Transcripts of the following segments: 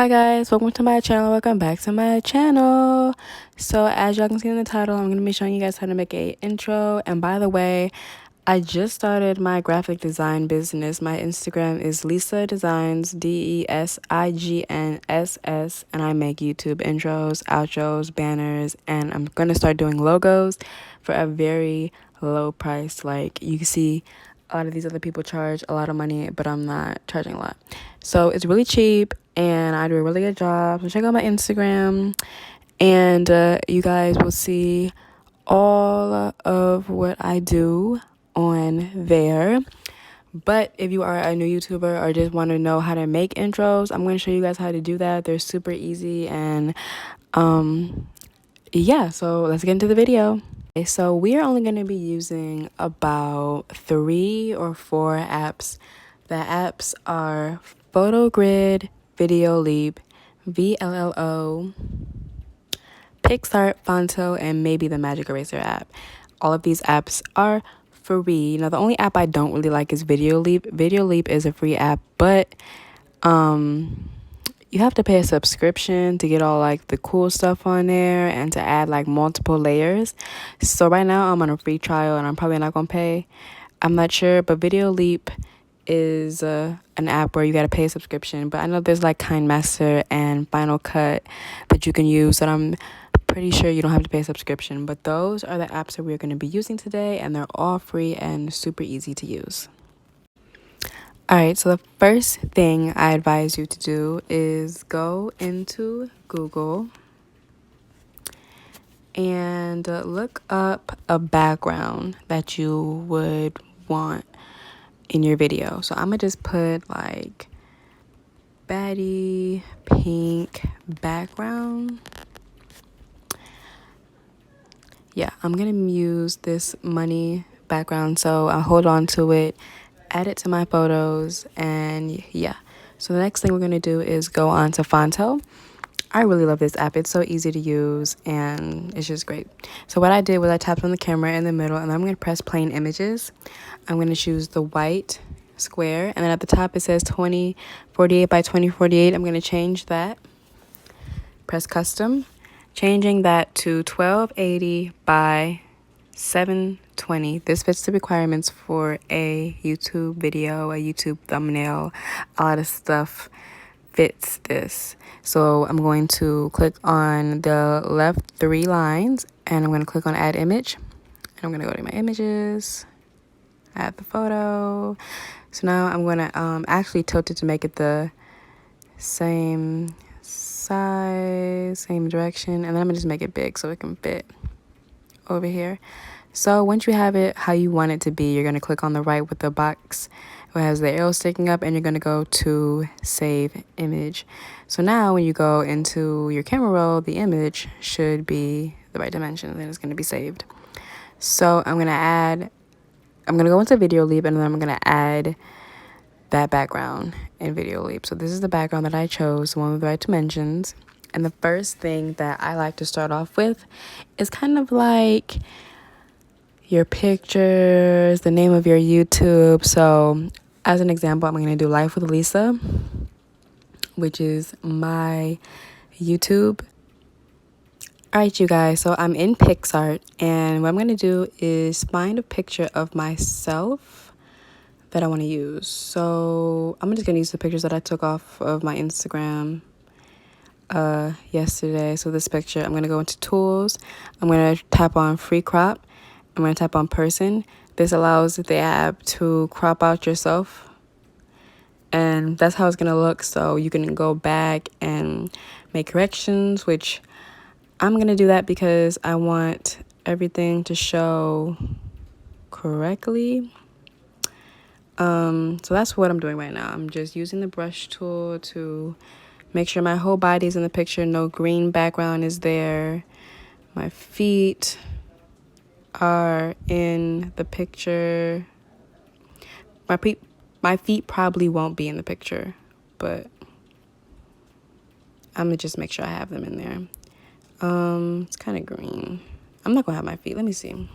Hi guys, welcome to my channel. Welcome back to my channel. So as y'all can see in the title, I'm going to be showing you guys how to make a intro. And by the way, I just started my graphic design business. My Instagram is lisadesignss, DESIGNSS, and I make YouTube intros, outros, banners, and I'm going to start doing logos for a very low price. Like you can see, a lot of these other people charge a lot of money, but I'm not charging a lot. So it's really cheap and I do a really good job. So check out my Instagram and you guys will see all of what I do on there. But if you are a new YouTuber or just want to know how to make intros, I'm going to show you guys how to do that. They're super easy and yeah, so let's get into the video. Okay, so we are only going to be using about 3 or 4 apps. The apps are PhotoGrid, VideoLeap, VLLO, PixArt, Fonto, and maybe the Magic Eraser app. All of these apps are free. Now, the only app I don't really like is VideoLeap. VideoLeap is a free app, but you have to pay a subscription to get all like the cool stuff on there and to add like multiple layers. So right now I'm on a free trial and I'm probably not gonna pay. I'm not sure, but VideoLeap is an app where you got to pay a subscription, but I know there's like KindMaster and Final Cut that you can use that I'm pretty sure you don't have to pay a subscription. But those are the apps that we're going to be using today, and they're all free and super easy to use. Alright, so the first thing I advise you to do is go into Google and look up a background that you would want in your video. So I'm gonna just put like baddie pink background. Yeah, I'm gonna use this money background, so I'll hold on to it, add it to my photos, and yeah. So the next thing we're gonna do is go on to Fonto. I really love this app. It's so easy to use and it's just great. So what I did was I tapped on the camera in the middle and I'm going to press plain images. I'm going to choose the white square, and then at the top it says 2048 by 2048. I'm going to change that. Press custom, changing that to 1280 by 720. This fits the requirements for a YouTube video, a YouTube thumbnail. A lot of stuff fits this. So I'm going to click on the left 3 lines and I'm going to click on add image, and I'm going to go to my images, add the photo. So now I'm going to actually tilt it to make it the same size, same direction, and then I'm going to just make it big so it can fit over here. So once you have it how you want it to be, you're going to click on the right with the box where it has the arrow sticking up, and you're going to go to save image. So now when you go into your camera roll, the image should be the right dimension, and then it's going to be saved. So I'm going to go into VideoLeap, and then I'm going to add that background in VideoLeap. So this is the background that I chose, the one with the right dimensions. And the first thing that I like to start off with is kind of like your pictures, the name of your YouTube. So as an example, I'm going to do Life with Lisa, which is my YouTube. All right, you guys, so I'm in PixArt, and what I'm going to do is find a picture of myself that I want to use. So I'm just going to use the pictures that I took off of my Instagram yesterday. So this picture, I'm going to go into tools. I'm going to tap on free crop. I'm going to tap on person. This allows the app to crop out yourself, and that's how it's going to look. So you can go back and make corrections, which I'm going to do that because I want everything to show correctly. So that's what I'm doing right now. I'm just using the brush tool to make sure my whole body is in the picture. No green background is there. My feet are in the picture. My feet probably won't be in the picture, but I'm gonna just make sure I have them in there. It's kind of green. I'm not gonna have my feet. Let me see.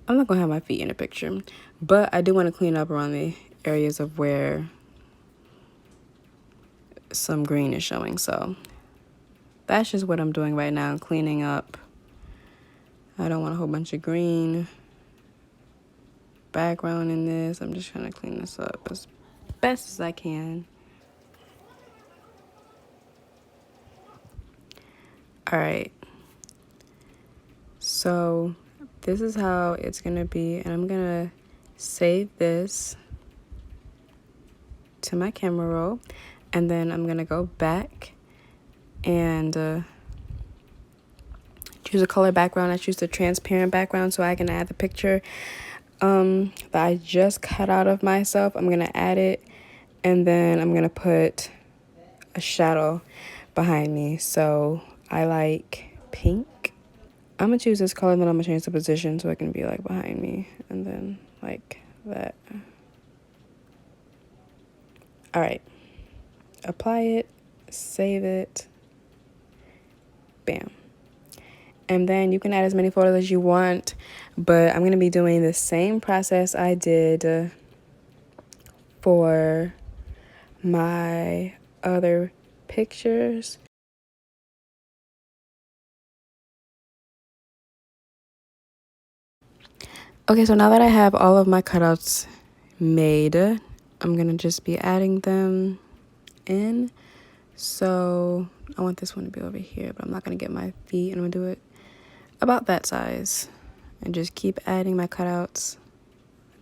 I'm not gonna have my feet in the picture, but I do want to clean up around the areas of where some green is showing. So that's just what I'm doing right now, cleaning up. I don't want a whole bunch of green background in this. I'm just trying to clean this up as best as I can. All right. So this is how it's going to be. And I'm going to save this to my camera roll. And then I'm going to go back and choose a color background. I choose the transparent background so I can add the picture that I just cut out of myself. I'm going to add it. And then I'm going to put a shadow behind me. So I like pink. I'm going to choose this color and then I'm going to change the position so it can be like behind me. And then like that. All right. Apply it. Save it. Bam. And then you can add as many photos as you want. But I'm going to be doing the same process I did for my other pictures. Okay, so now that I have all of my cutouts made, I'm gonna just be adding them in. So I want this one to be over here, but I'm not gonna get my feet, and I'm gonna do it about that size and just keep adding my cutouts.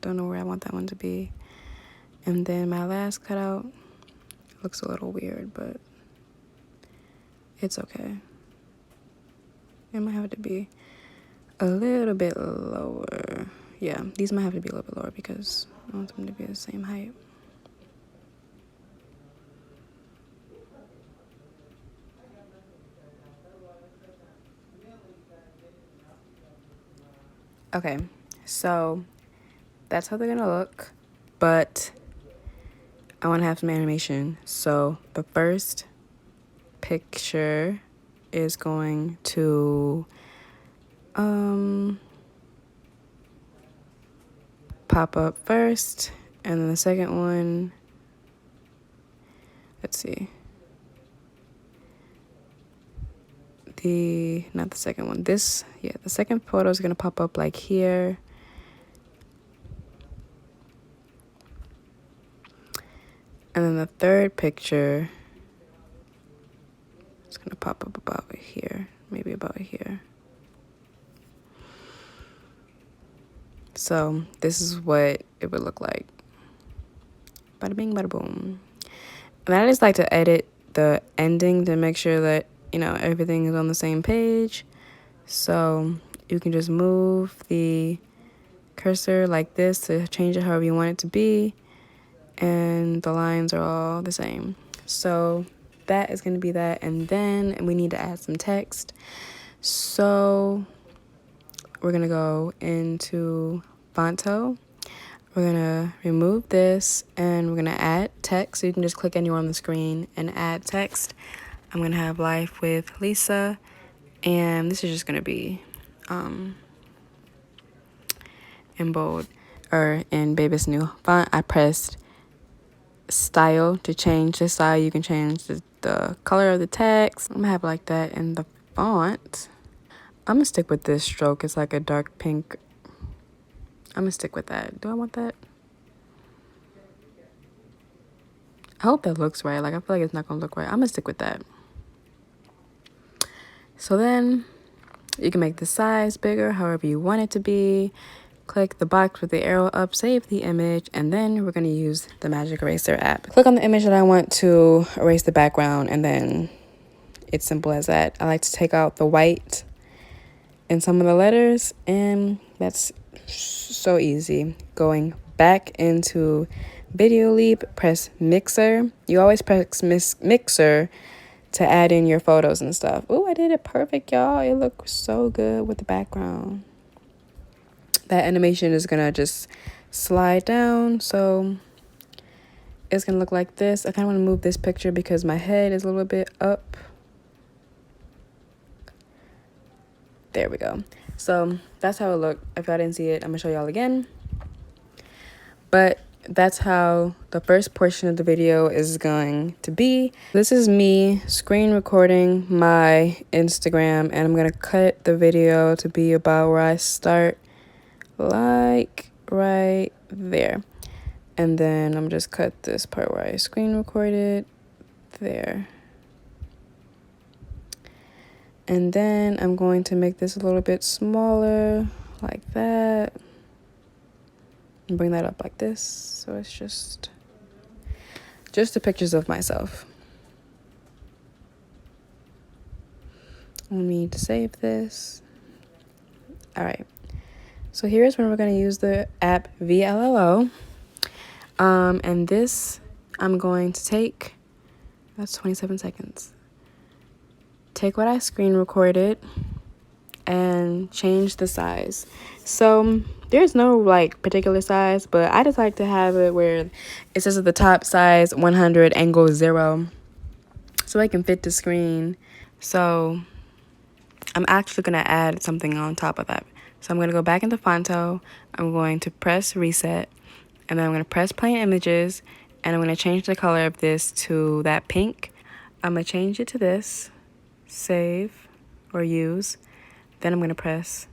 Don't know where I want that one to be. And then my last cutout looks a little weird, but it's okay. It might have to be a little bit lower. Yeah, these might have to be a little bit lower because I want them to be the same height. Okay, so that's how they're gonna look, but I want to have some animation. So the first picture is going to pop up first, and then the second one, let's see, not the second one, the second photo is gonna pop up like here. And then the third picture is gonna pop up about here, maybe about here. So this is what it would look like. Bada bing, bada boom. And I just like to edit the ending to make sure that, everything is on the same page. So you can just move the cursor like this to change it however you want it to be. And the lines are all the same. So that is going to be that. And then we need to add some text. So we're going to go into Fonto. We're going to remove this and we're going to add text. So you can just click anywhere on the screen and add text. I'm going to have Life with Lisa. And this is just going to be in bold or in Baby's new font. I pressed style to change the style. You can change the color of the text. I'm going to have like that in the font. I'm going to stick with this stroke. It's like a dark pink. I'm going to stick with that. Do I want that? I hope that looks right. Like, I feel like it's not going to look right. I'm going to stick with that. So then you can make the size bigger, however you want it to be. Click the box with the arrow up, save the image, and then we're going to use the Magic Eraser app. Click on the image that I want to erase the background, and then it's simple as that. I like to take out the white in some of the letters, and that's so easy. Going back into Video Leap, press Mixer. You always press Mixer to add in your photos and stuff. Oh, I did it perfect, y'all. It looks so good with the background. That animation is gonna just slide down, so it's gonna look like this. I kind of want to move this picture because my head is a little bit up. There we go. So that's how it looked. If y'all didn't see it, I'm gonna show y'all again. But that's how the first portion of the video is going to be. This is me screen recording my Instagram, and I'm gonna cut the video to be about where I start, like right there. And then I'm just cut this part where I screen recorded there. And then I'm going to make this a little bit smaller, like that. And bring that up like this. So it's just the pictures of myself. I need to save this. All right. So here's when we're going to use the app VLLO. And this I'm going to take, that's 27 seconds. Take what I screen recorded and change the size. So there's no like particular size, but I just like to have it where it says at the top size 100 angle 0, so I can fit the screen. So I'm actually going to add something on top of that. So I'm going to go back into Fonto. I'm going to press reset, and then I'm going to press plain images, and I'm going to change the color of this to that pink. I'm going to change it to this, save or use. Then I'm going to press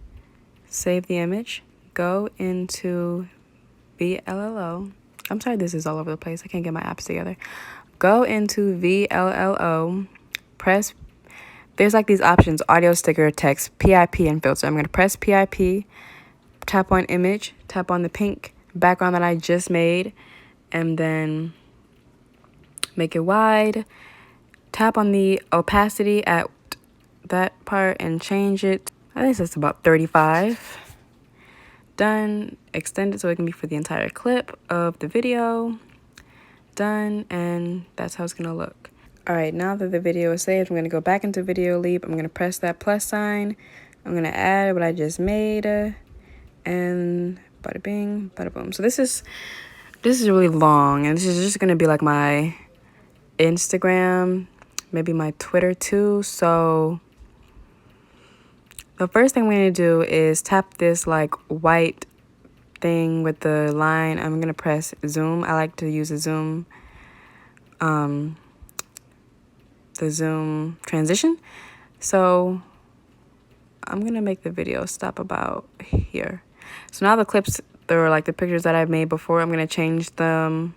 save the image, go into VLLO. I'm sorry, this is all over the place. I can't get my apps together. Go into VLLO, press, there's like these options, audio, sticker, text, PIP, and filter. I'm going to press PIP, tap on image, tap on the pink background that I just made, and then make it wide. Tap on the opacity at that part and change it. I think it's about 35. Done. Extend it so it can be for the entire clip of the video. Done. And that's how it's going to look. All right, now that the video is saved, I'm going to go back into Video Leap. I'm going to press that plus sign. I'm going to add what I just made. And bada bing, bada boom. So this is really long, and this is just going to be like my Instagram, maybe my Twitter too. So the first thing we're going to do is tap this like white thing with the line. I'm going to press zoom. I like to use the zoom transition. So I'm going to make the video stop about here. So now the clips, they're like the pictures that I've made before, I'm going to change the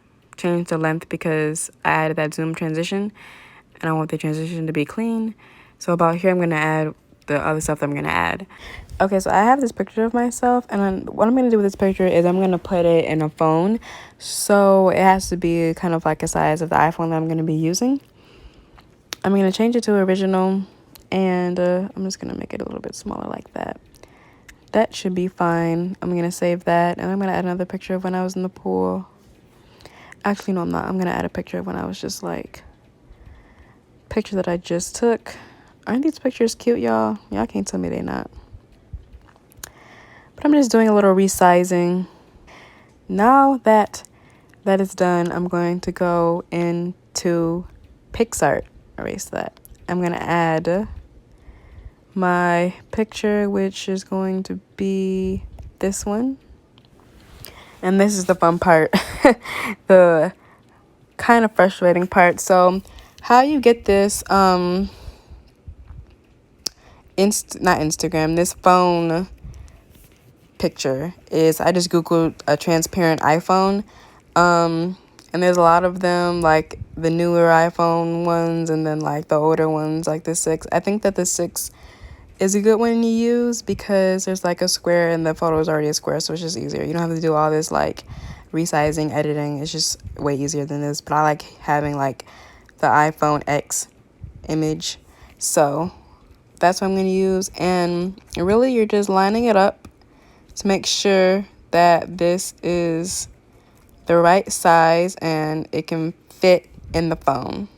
length because I added that zoom transition and I want the transition to be clean. So about here, I'm going to add the other stuff that I'm going to add. Okay, so I have this picture of myself, and then what I'm going to do with this picture is I'm going to put it in a phone. So it has to be kind of like a size of the iPhone that I'm going to be using. I'm going to change it to original, and I'm just going to make it a little bit smaller like that. That should be fine. I'm going to save that, and I'm going to add another picture of when I was in the pool. Actually, no, I'm not. I'm going to add a picture of when I was just like, picture that I just took. Aren't these pictures cute, y'all? Y'all can't tell me they're not. But I'm just doing a little resizing. Now that is done, I'm going to go into PixArt. Erase that. I'm going to add my picture, which is going to be this one. And this is the fun part, the kind of frustrating part. So how you get this not Instagram, this phone picture is I just googled a transparent iPhone, and there's a lot of them, like the newer iPhone ones and then like the older ones, like the 6. I think that the 6 is a good one to use because there's like a square and the photo is already a square, so it's just easier. You don't have to do all this like resizing, editing. It's just way easier than this. But I like having like the iPhone X image, so that's what I'm going to use. And really, you're just lining it up to make sure that this is the right size and it can fit in the phone.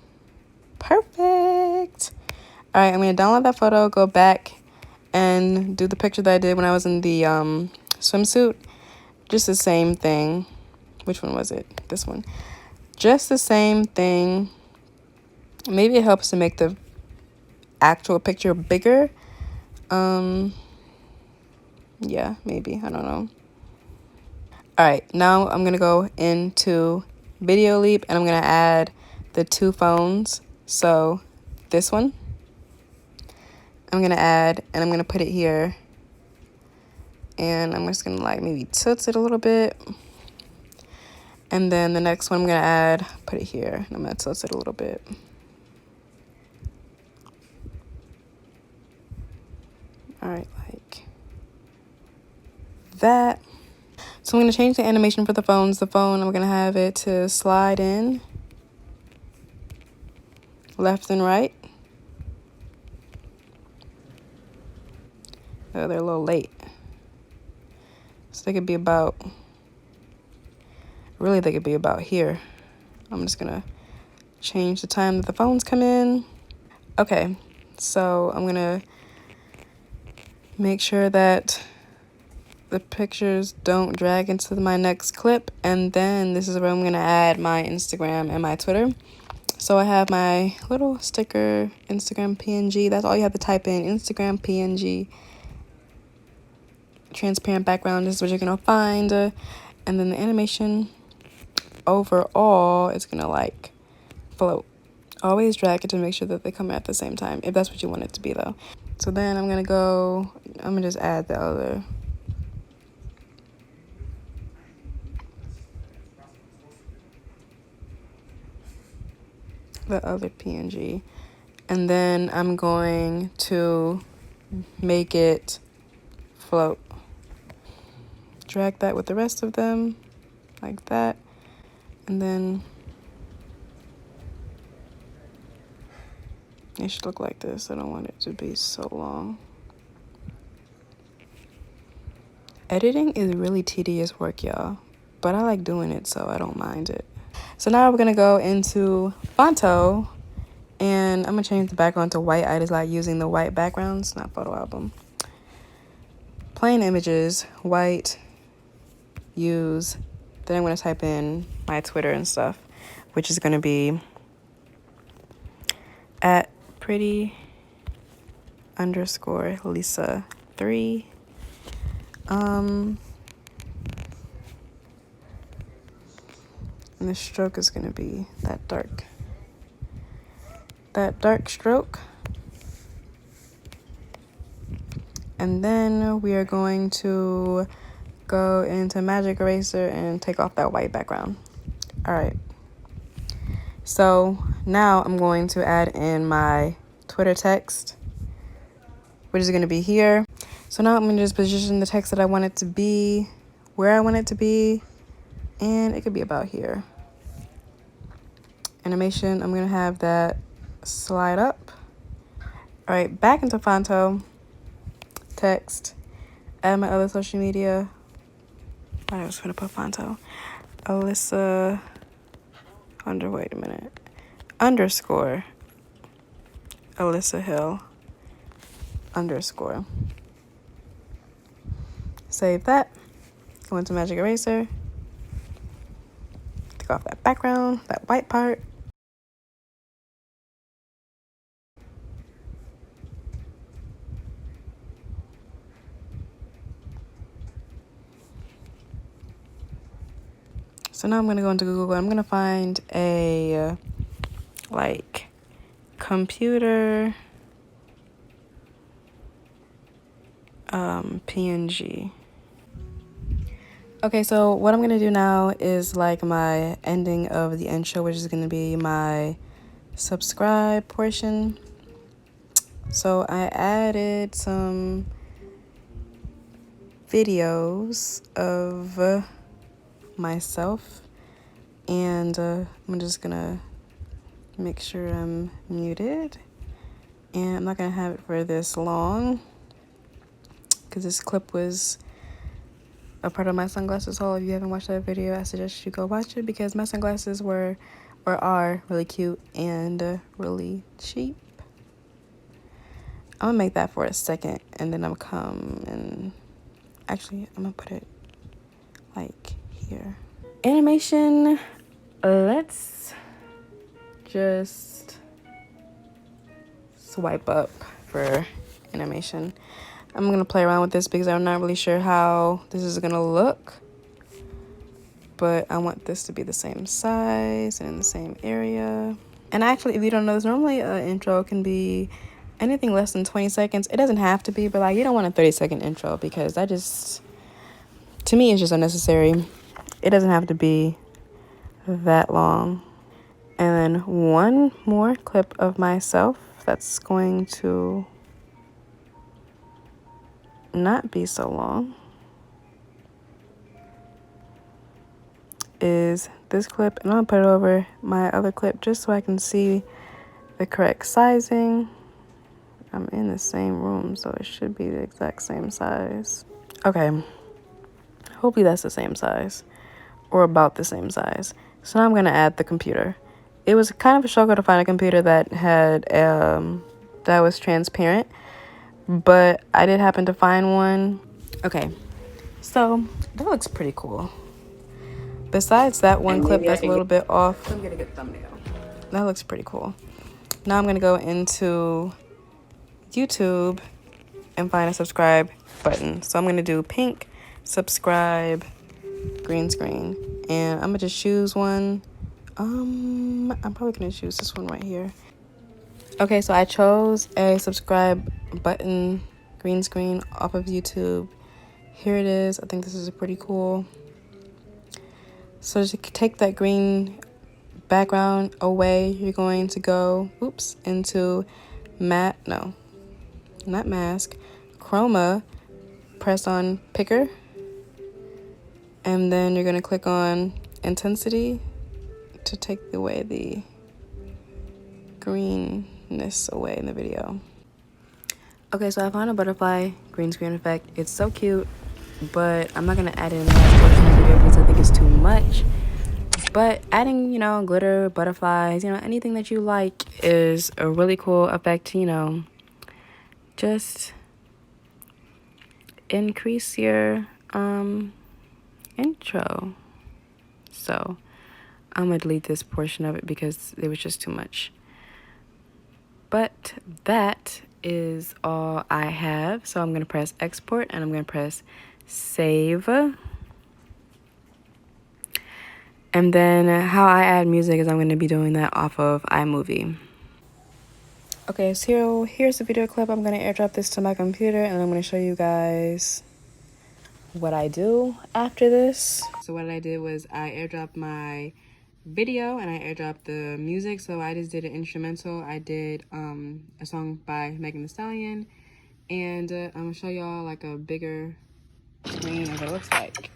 Perfect. All right, I'm going to download that photo, go back and do the picture that I did when I was in the swimsuit. Just the same thing. Which one was it? This one. Just the same thing. Maybe it helps to make the actual picture bigger. Yeah, maybe. I don't know. All right, now I'm gonna go into Video Leap and I'm gonna add the two phones. So this one, I'm gonna add and I'm gonna put it here. And I'm just gonna like maybe tilt it a little bit. And then the next one I'm gonna add, put it here, and I'm gonna tilt it a little bit. All right, like that. So I'm gonna change the animation for the phones. The phone, I'm gonna have it to slide in left and right. Oh, they're a little late. So they could be about, really they could be about here. I'm just gonna change the time that the phones come in. Okay, so I'm gonna make sure that the pictures don't drag into my next clip, and then this is where I'm gonna add my Instagram and my Twitter. So I have my little sticker Instagram PNG. That's all you have to type in, Instagram PNG transparent background. This is what you're gonna find, and then the animation overall is gonna like float. Always drag it to make sure that they come at the same time, if that's what you want it to be though. So then I'm gonna just add the other PNG, and then I'm going to make it float. Drag that with the rest of them like that, and then it should look like this. I don't want it to be so long. Editing is really tedious work, y'all, but I like doing it, so I don't mind it. So now we're gonna go into Fonto, and I'm gonna change the background to white. I just like using the white backgrounds, not photo album. Plain images, white, use. Then I'm gonna type in my Twitter and stuff, which is gonna be at pretty_Lisa3. And the stroke is gonna be that dark stroke. And then we are going to go into Magic Eraser and take off that white background. All right. So now I'm going to add in my Twitter text, which is going to be here. So now I'm going to just position the text that I want it to be, where I want it to be, and it could be about here. Animation, I'm going to have that slide up. All right, back into Fonto, text, add my other social media. I was going to put Fonto. Elisa, _, ellisahill, _. Save that. Go into Magic Eraser. Take off that background, that white part. So now I'm going to go into Google and I'm going to find a like computer PNG. Okay, so what I'm going to do now is like my ending of the intro, which is going to be my subscribe portion. So I added some videos of myself, and I'm just gonna make sure I'm muted, and I'm not gonna have it for this long because this clip was a part of my sunglasses haul. If you haven't watched that video, I suggest you go watch it because my sunglasses are really cute and really cheap. I'm gonna make that for a second, and then I'm gonna put it like here. Animation, let's just swipe up for animation. I'm gonna play around with this because I'm not really sure how this is gonna look. but I want this to be the same size and in the same area. And actually, if you don't know this, normally an intro can be anything less than 20 seconds. It doesn't have to be, but like you don't want a 30-second intro because that just, to me, is just unnecessary. It doesn't have to be that long. And then one more clip of myself that's going to not be so long is this clip, and I'm gonna put it over my other clip just so I can see the correct sizing. I'm in the same room, so it should be the exact same size. Okay, hopefully that's the same size or about the same size. So now I'm gonna add the computer. It was kind of a struggle to find a computer that had that was transparent, but I did happen to find one. Okay, so that looks pretty cool. Besides that one clip that's a little bit off, let me get a good thumbnail. That looks pretty cool. Now I'm gonna go into YouTube and find a subscribe button. So I'm gonna do pink, subscribe, green screen, and I'm gonna just choose one. I'm probably gonna choose this one right here. Okay, so I chose a subscribe button, green screen off of YouTube. Here it is. I think this is pretty cool. So to take that green background away, you're going to go, into not mask, chroma, press on picker, and then you're going to click on intensity to take away the greenness away in the video. Okay, so I found a butterfly green screen effect. It's so cute, but I'm not going to add it in the last portion of the video because I think it's too much. But adding, glitter, butterflies, anything that you like is a really cool effect, just increase your intro. So I'm going to delete this portion of it because it was just too much. But that is all I have. So I'm going to press export and I'm going to press save. And then how I add music is I'm going to be doing that off of iMovie. Okay, so here's the video clip. I'm going to airdrop this to my computer and I'm going to show you guys what I do after this. So what I did was I airdropped my video and I airdropped the music. So I just did an instrumental. I did a song by Megan Thee Stallion. And I'm going to show y'all like a bigger screen of what it looks like.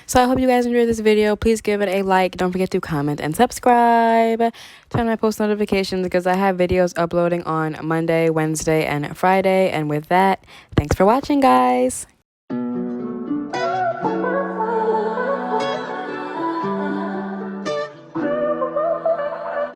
So I hope you guys enjoyed this video. Please give it a like. Don't forget to comment and subscribe. Turn on my post notifications because I have videos uploading on Monday, Wednesday, and Friday. And with that, thanks for watching, guys.